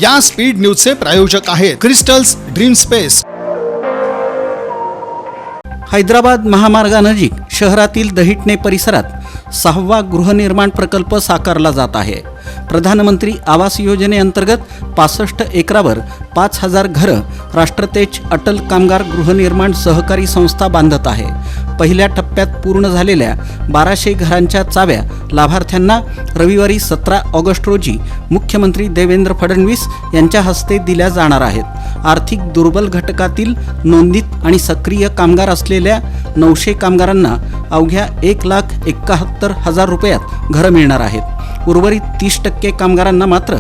या स्पीड न्यूजचे प्रायोजक आहेत क्रिस्टल्स ड्रीम स्पेस। हैदराबाद महामार्गानजीक शहरातील दहिटणे परिसरात 6वा गृहनिर्माण प्रकल्प साकारला जात आहे। प्रधानमंत्री आवास योजनेअंतर्गत 65 एकरावर 5000 घरं राष्ट्रतेज अटल कामगार गृहनिर्माण सहकारी संस्था बांधत आहे। पहिल्या टप्प्यात पूर्ण झालेल्या 1200 घरांच्या चाव्या लाभार्थ्यांना रविवारी 17 ऑगस्ट रोजी मुख्यमंत्री देवेंद्र फडणवीस यांच्या हस्ते दिल्या जाणार आहेत। आर्थिक दुर्बल घटकातील नोंदित आणि सक्रिय कामगार असलेल्या 900 कामगारांना अवघ्या 1,71,000 रुपयात घरं मिळणार आहेत। उर्वरित 30% कामगारांना मात्र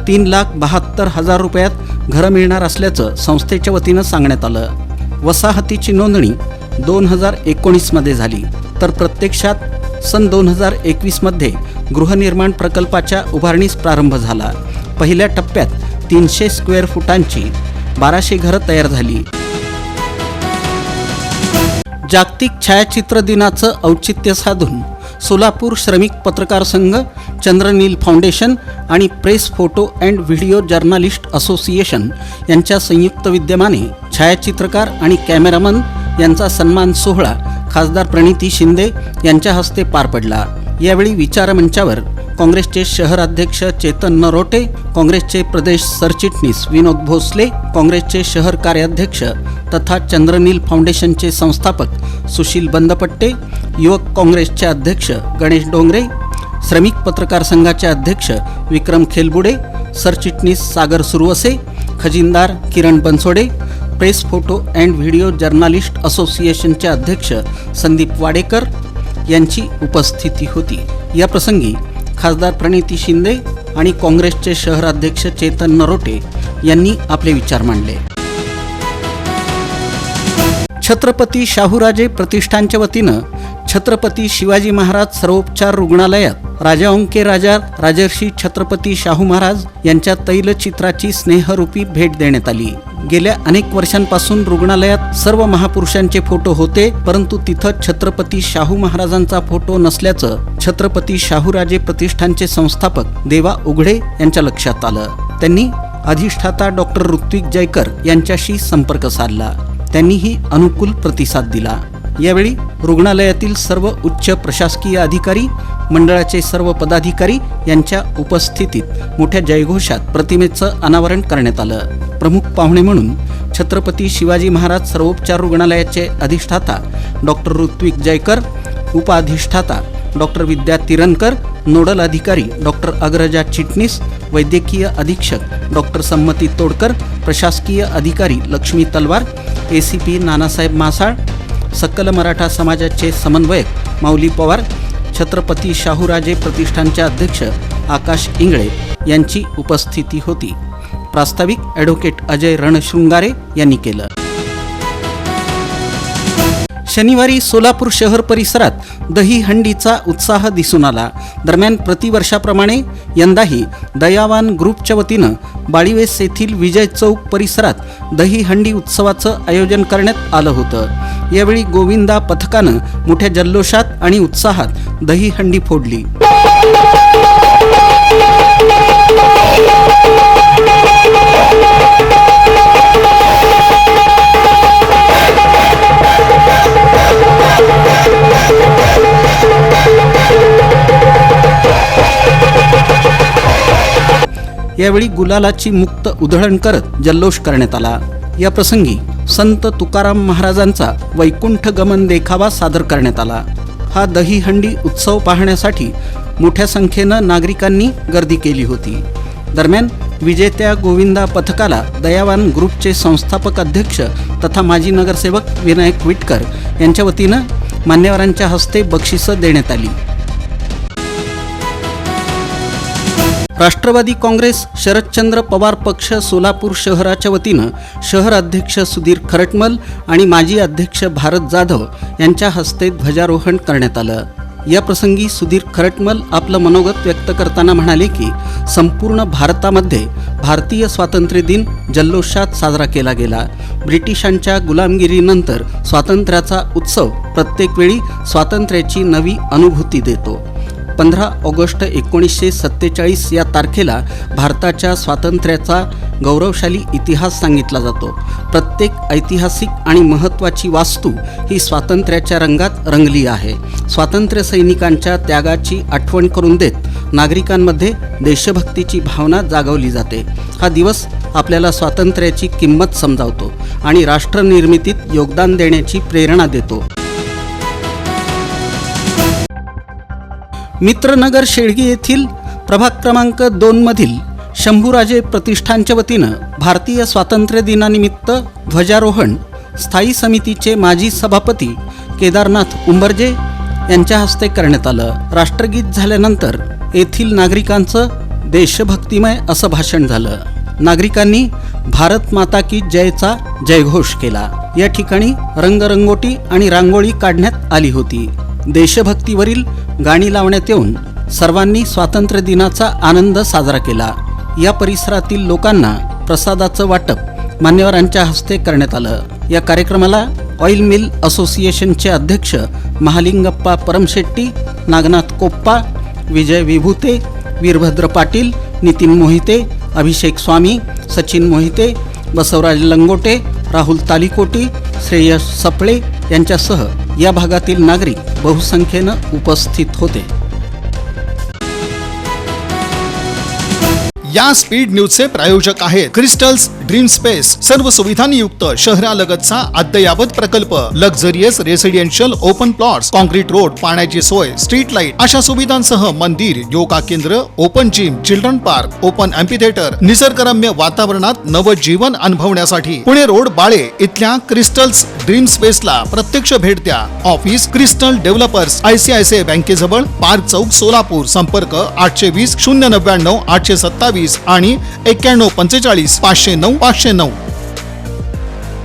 3,72,000 रुपयात घरं मिळणार असल्याचं संस्थेच्या वतीनं सांगण्यात आलं। वसाहतीची नोंदणी 2019 मध्ये झाली, तर प्रत्यक्षात सन 2021 मध्ये गृहनिर्माण प्रकल्पाच्या उभारणीस प्रारंभ झाला। पहिल्या टप्प्यात 300 स्क्वेअर फुटांची 1200 घरं तयार झाली। जागतिक छायाचित्र दिनाचं औचित्य साधून सोलापूर श्रमिक पत्रकार संघ, चंद्रनील फाउंडेशन आणि press photo and video journalist association यांच्या संयुक्त विद्यमाने छायाचित्रकार आणि कॅमेरामन यांचा सन्मान सोहळा खासदार प्रणिती शिंदे यांच्या हस्ते पार पडला। यावेळी विचारमंचावर काँग्रेसचे शहर अध्यक्ष चेतन नरोटे, काँग्रेसचे प्रदेश सरचिटणीस विनोद भोसले, काँग्रेसचे शहर कार्याध्यक्ष तथा चंद्रनील फाउंडेशनचे संस्थापक सुशील बंदपट्टे, युवक काँग्रेसचे अध्यक्ष गणेश डोंगरे, श्रमिक पत्रकार संघाचे अध्यक्ष विक्रम खेलबुडे, सरचिटणीस सागर सुरवसे, खजिनदार Kiran Bansode, press photo and video journalist असोसिएशनचे अध्यक्ष संदीप वाडेकर यांची उपस्थिती होती। या प्रसंगी खासदार प्रणिती शिंदे आणि काँग्रेसचे शहर अध्यक्ष चेतन नरोटे यांनी आपले विचार मांडले। छत्रपती शाहूराजे प्रतिष्ठानच्या वतीनं छत्रपती शिवाजी महाराज सर्वोपचार रुग्णालयात राजाओंके राजा राजर्षी छत्रपती शाहू महाराज यांच्या तैलचित्राची स्नेहरूपी भेट देण्यात आली। गेल्या अनेक वर्षांपासून रुग्णालयात सर्व महापुरुषांचे फोटो होते, परंतु तिथं छत्रपती शाहू महाराजांचा फोटो नसल्याचं छत्रपती शाहूराजे प्रतिष्ठानचे संस्थापक देवा उघडे यांच्या लक्षात आलं। त्यांनी अधिष्ठाता डॉक्टर ऋत्विक जयकर यांच्याशी संपर्क साधला। त्यांनीही अनुकूल प्रतिसाद दिला। यावेळी रुग्णालयातील सर्व उच्च प्रशासकीय अधिकारी, मंडळाचे सर्व पदाधिकारी यांच्या उपस्थितीत मोठ्या जयघोषात प्रतिमेचं अनावरण करण्यात आलं। प्रमुख पाहुणे म्हणून छत्रपती शिवाजी महाराज सर्वोपचार रुग्णालयाचे अधिष्ठाता डॉक्टर ऋत्विक जयकर, उपअधिष्ठाता डॉक्टर विद्या तिरणकर, नोडल अधिकारी डॉक्टर अग्रजा चिटणीस, वैद्यकीय अधीक्षक डॉक्टर संमती तोडकर, प्रशासकीय अधिकारी लक्ष्मी तलवार, ACP नानासाहेब मासाळ, सकल मराठा समाजाचे समन्वयक माऊली पवार, छत्रपती शाहूराजे प्रतिष्ठानचे अध्यक्ष आकाश इंगळे यांची उपस्थिती होती। प्रास्ताविक ॲडव्होकेट अजय रणशृंगारे यांनी केलं। शनिवारी सोलापूर शहर परिसरात दहीहंडीचा उत्साह दिसून आला। दरम्यान प्रतिवर्षाप्रमाणे यंदाही दयावान ग्रुपच्या वतीनं बाळीवेस येथील विजय चौक परिसरात दहीहंडी उत्सवाचं आयोजन करण्यात आलं होतं। यावेळी गोविंदा पथकानं मोठ्या जल्लोषात आणि उत्साहात दहीहंडी फोडली। यावेळी गुलालाची मुक्त उधळण करत जल्लोष करण्यात आला। या प्रसंगी संत तुकाराम महाराजांचा वैकुंठ गमन देखावा सादर करण्यात आला। हा दहीहंडी उत्सव पाहण्यासाठी मोठ्या संख्येनं नागरिकांनी गर्दी केली होती। दरम्यान विजेत्या गोविंदा पथकाला दयावान ग्रुपचे संस्थापक अध्यक्ष तथा माजी नगरसेवक विनायक विटकर यांच्या वतीनं मान्यवरांच्या हस्ते बक्षिसं देण्यात आली। राष्ट्रवादी काँग्रेस शरदचंद्र पवार पक्ष सोलापूर शहराच्या वतीनं शहर अध्यक्ष सुधीर खरटमल आणि माजी अध्यक्ष भारत जाधव यांच्या हस्ते ध्वजारोहण करण्यात आलं। या प्रसंगी सुधीर खरटमल आपलं मनोगत व्यक्त करताना म्हणाले की संपूर्ण भारतामध्ये भारतीय स्वातंत्र्य दिन जल्लोषात साजरा केला गेला। ब्रिटिशांच्या गुलामगिरीनंतर स्वातंत्र्याचा उत्सव प्रत्येक वेळी स्वातंत्र्याची नवी अनुभूती देतो। 15 ऑगस्ट 1947 या तारखेला भारताच्या स्वातंत्र्याचा गौरवशाली इतिहास सांगितला जातो. प्रत्येक ऐतिहासिक आणि महत्त्वाची वास्तू ही स्वातंत्र्याच्या रंगात रंगली आहे. स्वातंत्र्य सैनिकांच्या त्यागाची आठवण करून देत नागरिकांमध्ये देशभक्तीची भावना जागवली जाते. हा दिवस आपल्याला स्वातंत्र्याची किंमत समजावतो आणि राष्ट्रनिर्मितीत योगदान देण्याची प्रेरणा देतो. मित्रनगर शेळगी येथील प्रभाग क्रमांक 2 मधील शंभूराजे प्रतिष्ठानच्या वतीनं भारतीय स्वातंत्र्य दिनानिमित्त ध्वजारोहण स्थायी समितीचे माजी सभापती केदारनाथ उंबर्जे यांच्या हस्ते करण्यात आलं. राष्ट्रगीत झाल्यानंतर येथील नागरिकांचं देशभक्तिमय असं भाषण झालं. नागरिकांनी भारत माता की जयचा जयघोष केला. या ठिकाणी रंगरंगोटी आणि रांगोळी काढण्यात आली होती. देशभक्तीवरील गाणी लावण्यात येऊन सर्वांनी स्वातंत्र्य दिनाचा आनंद साजरा केला. या परिसरातील लोकांना प्रसादाचं वाटप मान्यवरांच्या हस्ते करण्यात आलं. या कार्यक्रमाला ऑइल मिल असोसिएशनचे अध्यक्ष महालिंगप्पा परमशेट्टी, नागनाथ कोप्पा, विजय विभूते, वीरभद्र पाटील, नितीन मोहिते, अभिषेक स्वामी, सचिन मोहिते, बसवराज लंगोटे, राहुल तालिकोटी, श्रेयस सपळे यांच्यासह या भागातील नागरिक बहुसंख्येनं उपस्थित होते. या स्पीड न्यूजचे प्रायोजक आहेत क्रिस्टल्स ड्रीम स्पेस. सर्व सुविधांनी युक्त शहरालगतचा अद्ययावत प्रकल्प. Luxurious residential open plots, concrete road, पाण्याची सोय, स्ट्रीट लाईट अशा सुविधांसह मंदिर, योगा केंद्र, open gym, children park, open amphitheatre, निसर्गरम्य वातावरणात नवजीवन अनुभवण्यासाठी पुणे रोड बाळे इथल्या क्रिस्टल्स ड्रीम स्पेसला प्रत्यक्ष भेट द्या. ऑफिस क्रिस्टल डेव्हलपर्स, ICICI बँकेजवळ, पार्क चौक, सोलापूर. संपर्क 820 099 827 आणि 91 45 509 509.